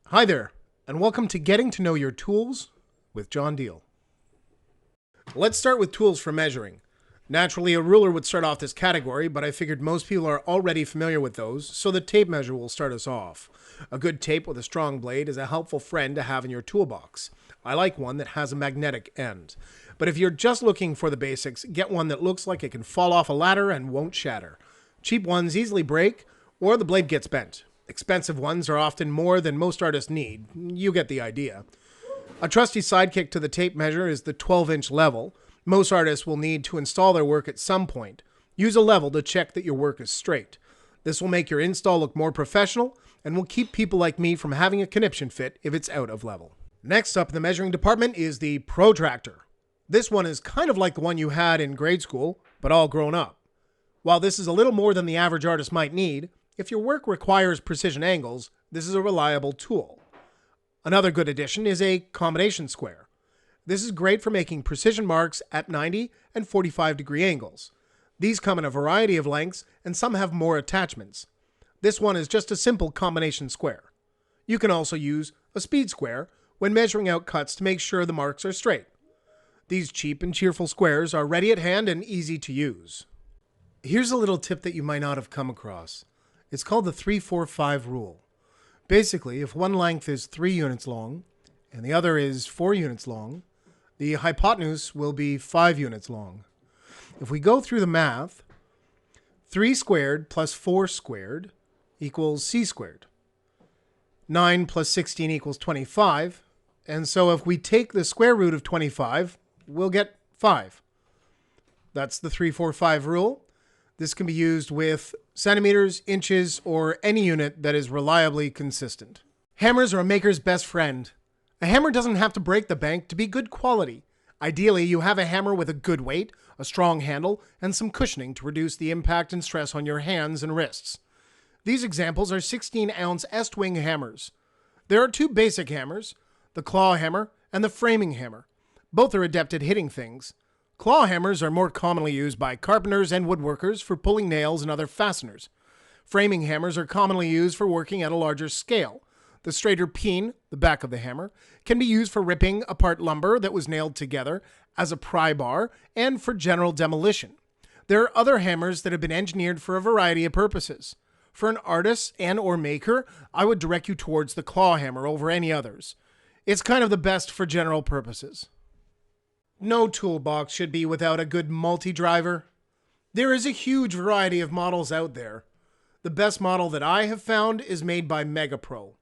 Hi there, and welcome to Getting to Know Your Tools with John Deal. Let's start with tools for measuring. Naturally, a ruler would start off this category, but I figured most people are already familiar with those, so the tape measure will start us off. A good tape with a strong blade is a helpful friend to have in your toolbox. I like one that has a magnetic end. But if you're just looking for the basics, get one that looks like it can fall off a ladder and won't shatter. Cheap ones easily break, or the blade gets bent. Expensive ones are often more than most artists need. You get the idea. A trusty sidekick to the tape measure is the 12-inch level. Most artists will need to install their work at some point. Use a level to check that your work is straight. This will make your install look more professional and will keep people like me from having a conniption fit if it's out of level. Next up in the measuring department is the Protractor. This one is kind of like the one you had in grade school, but all grown up. While this is a little more than the average artist might need, if your work requires precision angles, this is a reliable tool. Another good addition is a combination square. This is great for making precision marks at 90 and 45 degree angles. These come in a variety of lengths and some have more attachments. This one is just a simple combination square. You can also use a speed square when measuring out cuts to make sure the marks are straight. These cheap and cheerful squares are ready at hand and easy to use. Here's a little tip that you might not have come across. It's called the 3-4-5 rule. Basically, if one length is 3 units long and the other is 4 units long, the hypotenuse will be 5 units long. If we go through the math, 3 squared plus 4 squared equals c squared. 9 plus 16 equals 25. And so if we take the square root of 25, we'll get 5. That's the 3-4-5 rule. This can be used with centimeters, inches, or any unit that is reliably consistent. Hammers are a maker's best friend. A hammer doesn't have to break the bank to be good quality. Ideally, you have a hammer with a good weight, a strong handle, and some cushioning to reduce the impact and stress on your hands and wrists. These examples are 16-ounce Estwing hammers. There are two basic hammers, the claw hammer and the framing hammer. Both are adept at hitting things. Claw hammers are more commonly used by carpenters and woodworkers for pulling nails and other fasteners. Framing hammers are commonly used for working at a larger scale. The straighter peen, the back of the hammer, can be used for ripping apart lumber that was nailed together, as a pry bar, and for general demolition. There are other hammers that have been engineered for a variety of purposes. For an artist and/or maker, I would direct you towards the claw hammer over any others. It's kind of the best for general purposes. No toolbox should be without a good multi-driver. There is a huge variety of models out there. The best model that I have found is made by MegaPro.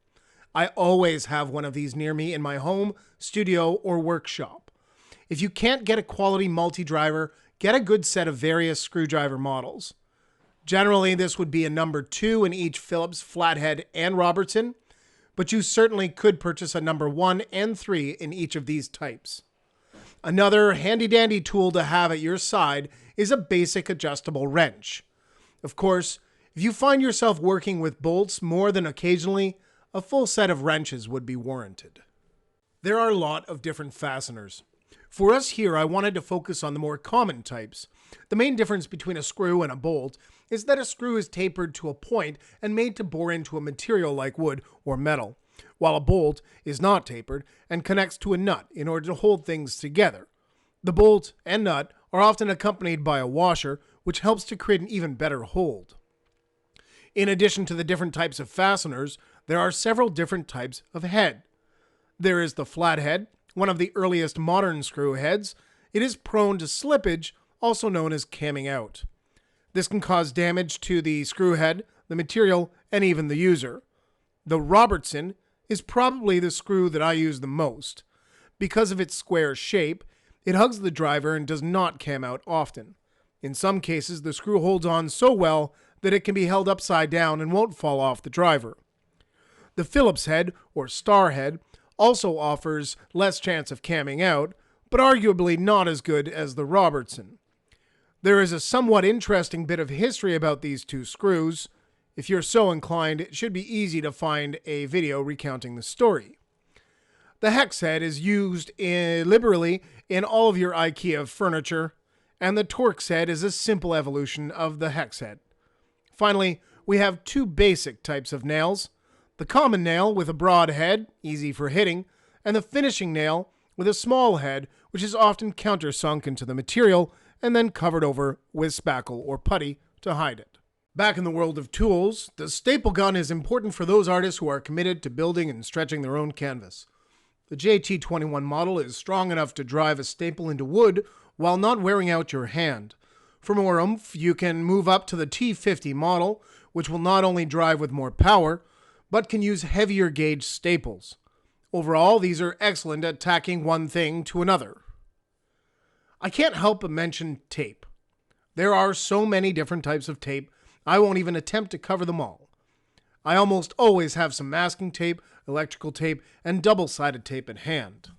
I always have one of these near me in my home, studio, or workshop. If you can't get a quality multi-driver, get a good set of various screwdriver models. Generally, this would be a number 2 in each Phillips, flathead, and Robertson, but you certainly could purchase a number 1 and 3 in each of these types. Another handy-dandy tool to have at your side is a basic adjustable wrench. Of course, if you find yourself working with bolts more than occasionally, a full set of wrenches would be warranted. There are a lot of different fasteners. For us here, I wanted to focus on the more common types. The main difference between a screw and a bolt is that a screw is tapered to a point and made to bore into a material like wood or metal, while a bolt is not tapered and connects to a nut in order to hold things together. The bolt and nut are often accompanied by a washer, which helps to create an even better hold. In addition to the different types of fasteners, there are several different types of head. There is the flathead, one of the earliest modern screw heads. It is prone to slippage, also known as camming out. This can cause damage to the screw head, the material, and even the user. The Robertson is probably the screw that I use the most. Because of its square shape, it hugs the driver and does not cam out often. In some cases, the screw holds on so well that it can be held upside down and won't fall off the driver. The Phillips head, or star head, also offers less chance of camming out, but arguably not as good as the Robertson. There is a somewhat interesting bit of history about these two screws. If you're so inclined, it should be easy to find a video recounting the story. The hex head is used liberally in all of your IKEA furniture, and the Torx head is a simple evolution of the hex head. Finally, we have two basic types of nails, The common nail with a broad head, easy for hitting, and the finishing nail with a small head, which is often countersunk into the material and then covered over with spackle or putty to hide it. Back in the world of tools, the staple gun is important for those artists who are committed to building and stretching their own canvas. The JT21 model is strong enough to drive a staple into wood while not wearing out your hand. For more oomph, you can move up to the T50 model, which will not only drive with more power, but can use heavier gauge staples. Overall, these are excellent at tacking one thing to another. I can't help but mention tape. There are so many different types of tape, I won't even attempt to cover them all. I almost always have some masking tape, electrical tape, and double-sided tape at hand.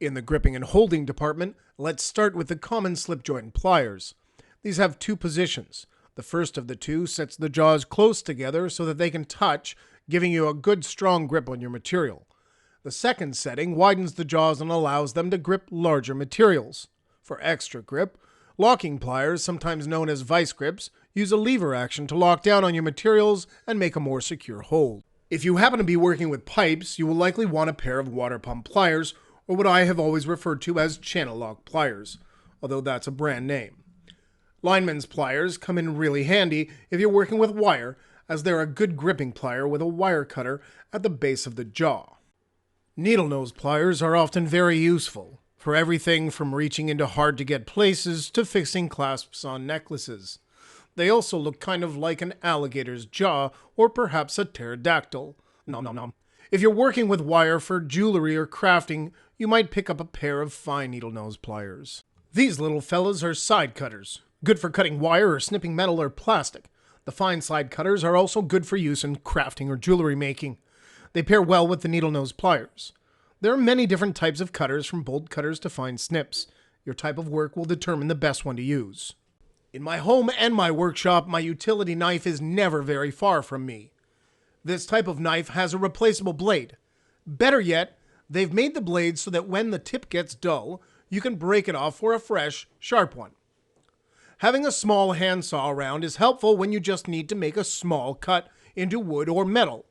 In the gripping and holding department, let's start with the common slip joint pliers. These have two positions. The first of the two sets the jaws close together so that they can touch, giving you a good strong grip on your material. The second setting widens the jaws and allows them to grip larger materials. For extra grip, locking pliers, sometimes known as vice grips, use a lever action to lock down on your materials and make a more secure hold. If you happen to be working with pipes, you will likely want a pair of water pump pliers, or what I have always referred to as channel lock pliers, although that's a brand name. Lineman's pliers come in really handy if you're working with wire, as they're a good gripping plier with a wire cutter at the base of the jaw. Needle nose pliers are often very useful, for everything from reaching into hard-to-get places to fixing clasps on necklaces. They also look kind of like an alligator's jaw, or perhaps a pterodactyl. Nom nom nom. If you're working with wire for jewelry or crafting, you might pick up a pair of fine needle nose pliers. These little fellas are side cutters, good for cutting wire or snipping metal or plastic. The fine side cutters are also good for use in crafting or jewelry making. They pair well with the needle nose pliers. There are many different types of cutters, from bolt cutters to fine snips. Your type of work will determine the best one to use. In my home and my workshop, my utility knife is never very far from me. This type of knife has a replaceable blade. Better yet, they've made the blade so that when the tip gets dull, you can break it off for a fresh, sharp one. Having a small handsaw around is helpful when you just need to make a small cut into wood or metal.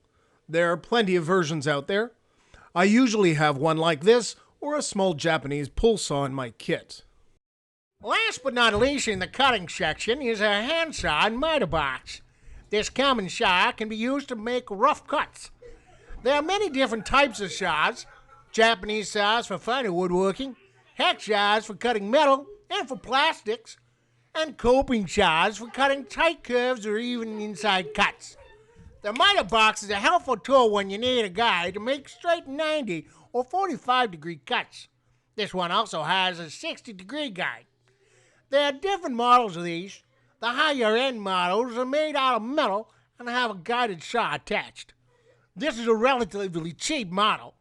There are plenty of versions out there. I usually have one like this or a small Japanese pull saw in my kit. Last but not least in the cutting section is a handsaw and miter box. This common saw can be used to make rough cuts. There are many different types of saws. Japanese saws for finer woodworking, hex saws for cutting metal and for plastics, and coping saws for cutting tight curves or even inside cuts. The miter box is a helpful tool when you need a guide to make straight 90 or 45-degree cuts. This one also has a 60-degree guide. There are different models of these. The higher-end models are made out of metal and have a guided saw attached. This is a relatively cheap model.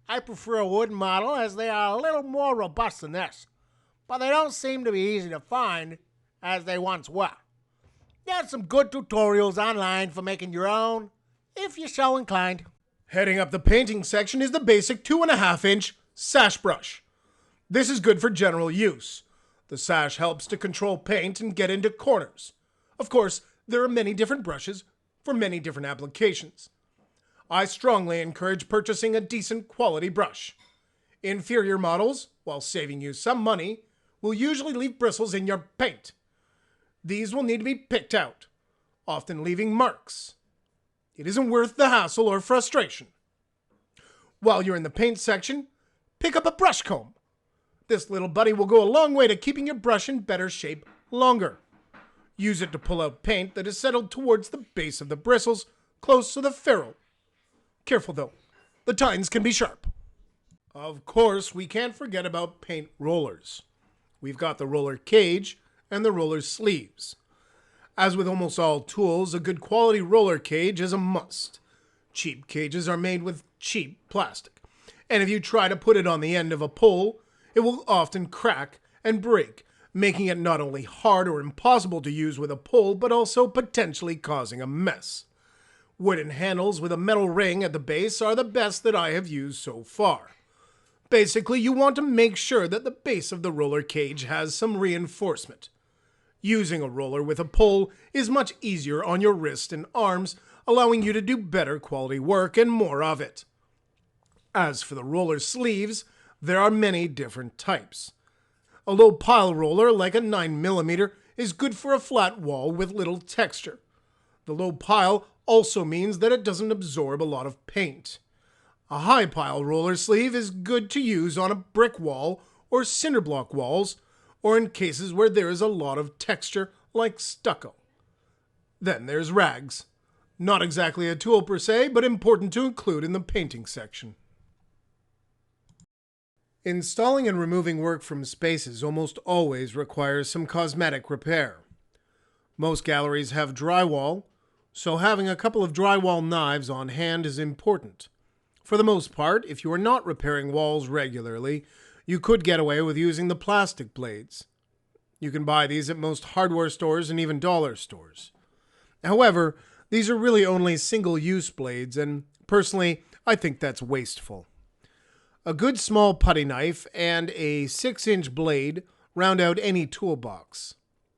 I prefer a wooden model as they are a little more robust than this, but they don't seem to be easy to find as they once were. There's some good tutorials online for making your own, if you're so inclined. Heading up the painting section is the basic 2.5-inch Sash Brush. This is good for general use. The sash helps to control paint and get into corners. Of course, there are many different brushes for many different applications. I strongly encourage purchasing a decent quality brush. Inferior models, while saving you some money, will usually leave bristles in your paint. These will need to be picked out, often leaving marks. It isn't worth the hassle or frustration. While you're in the paint section, pick up a brush comb. This little buddy will go a long way to keeping your brush in better shape longer. Use it to pull out paint that is settled towards the base of the bristles, close to the ferrule. Careful though, the tines can be sharp. Of course, we can't forget about paint rollers. We've got the roller cage and the roller sleeves. As with almost all tools, a good quality roller cage is a must. Cheap cages are made with cheap plastic, and if you try to put it on the end of a pole, it will often crack and break, making it not only hard or impossible to use with a pole, but also potentially causing a mess. Wooden handles with a metal ring at the base are the best that I have used so far. Basically, you want to make sure that the base of the roller cage has some reinforcement. Using a roller with a pole is much easier on your wrists and arms, allowing you to do better quality work and more of it. As for the roller sleeves, there are many different types. A low pile roller like a 9mm is good for a flat wall with little texture. The low pile also means that it doesn't absorb a lot of paint. A high pile roller sleeve is good to use on a brick wall or cinder block walls, or in cases where there is a lot of texture like stucco. Then there's rags. Not exactly a tool per se, but important to include in the painting section. Installing and removing work from spaces almost always requires some cosmetic repair. Most galleries have drywall, so having a couple of drywall knives on hand is important. For the most part, if you are not repairing walls regularly, you could get away with using the plastic blades. You can buy these at most hardware stores and even dollar stores. However, these are really only single-use blades, and personally, I think that's wasteful. A good small putty knife and a 6-inch blade round out any toolbox.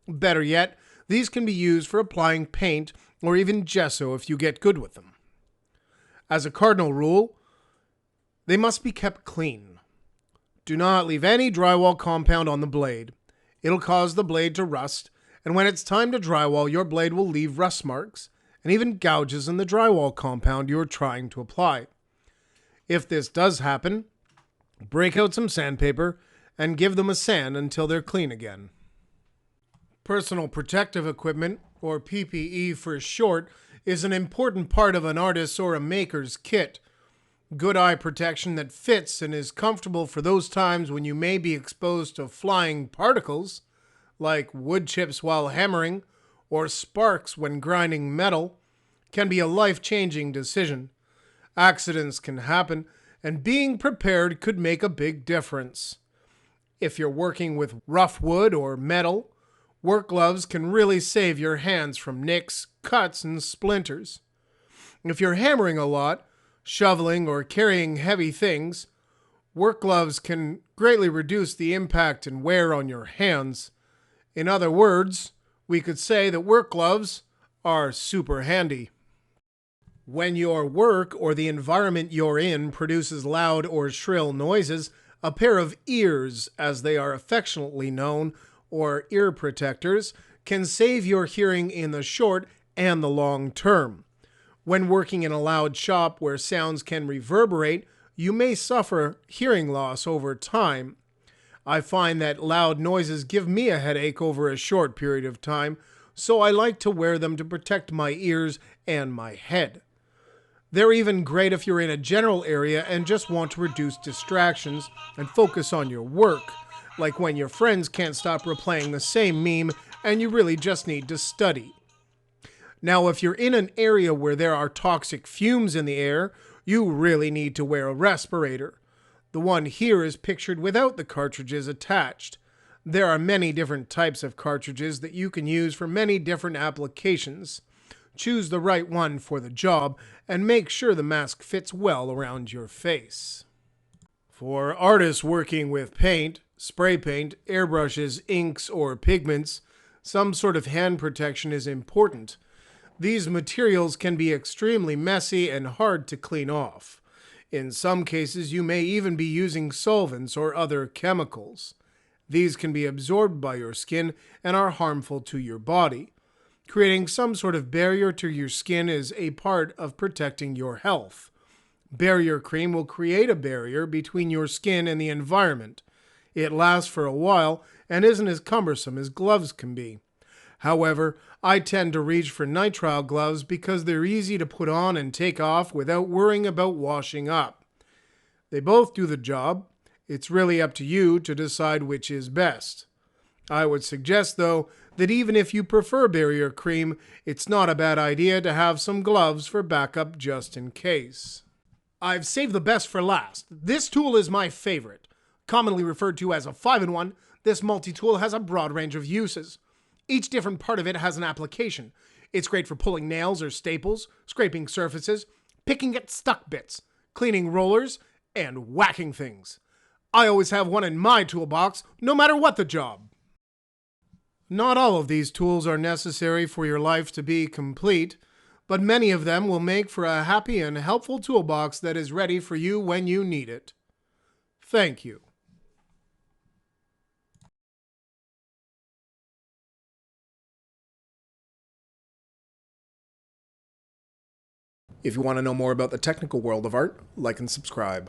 Better yet, these can be used for applying paint or even gesso if you get good with them. As a cardinal rule, they must be kept clean. Do not leave any drywall compound on the blade. It'll cause the blade to rust, and when it's time to drywall, your blade will leave rust marks and even gouges in the drywall compound you're trying to apply. If this does happen, break out some sandpaper and give them a sand until they're clean again. Personal protective equipment, or PPE for short, is an important part of an artist's or a maker's kit. Good eye protection that fits and is comfortable for those times when you may be exposed to flying particles, like wood chips while hammering or sparks when grinding metal, can be a life-changing decision. Accidents can happen, and being prepared could make a big difference. If you're working with rough wood or metal, work gloves can really save your hands from nicks, cuts, and splinters. If you're hammering a lot, shoveling, or carrying heavy things, work gloves can greatly reduce the impact and wear on your hands. In other words, we could say that work gloves are super handy. When your work or the environment you're in produces loud or shrill noises, a pair of ears, as they are affectionately known, or ear protectors, can save your hearing in the short and the long term. When working in a loud shop where sounds can reverberate, you may suffer hearing loss over time. I find that loud noises give me a headache over a short period of time, so I like to wear them to protect my ears and my head. They're even great if you're in a general area and just want to reduce distractions and focus on your work, like when your friends can't stop replaying the same meme and you really just need to study. Now, if you're in an area where there are toxic fumes in the air, you really need to wear a respirator. The one here is pictured without the cartridges attached. There are many different types of cartridges that you can use for many different applications. Choose the right one for the job and make sure the mask fits well around your face. For artists working with paint, spray paint, airbrushes, inks, or pigments, some sort of hand protection is important. These materials can be extremely messy and hard to clean off. In some cases, you may even be using solvents or other chemicals. These can be absorbed by your skin and are harmful to your body. Creating some sort of barrier to your skin is a part of protecting your health. Barrier cream will create a barrier between your skin and the environment. It lasts for a while and isn't as cumbersome as gloves can be. However, I tend to reach for nitrile gloves because they're easy to put on and take off without worrying about washing up. They both do the job. It's really up to you to decide which is best. I would suggest, though, that even if you prefer barrier cream, it's not a bad idea to have some gloves for backup just in case. I've saved the best for last. This tool is my favorite. Commonly referred to as a 5-in-1, this multi-tool has a broad range of uses. Each different part of it has an application. It's great for pulling nails or staples, scraping surfaces, picking at stuck bits, cleaning rollers, and whacking things. I always have one in my toolbox, no matter what the job. Not all of these tools are necessary for your life to be complete, but many of them will make for a happy and helpful toolbox that is ready for you when you need it. Thank you. If you want to know more about the technical world of art, like and subscribe.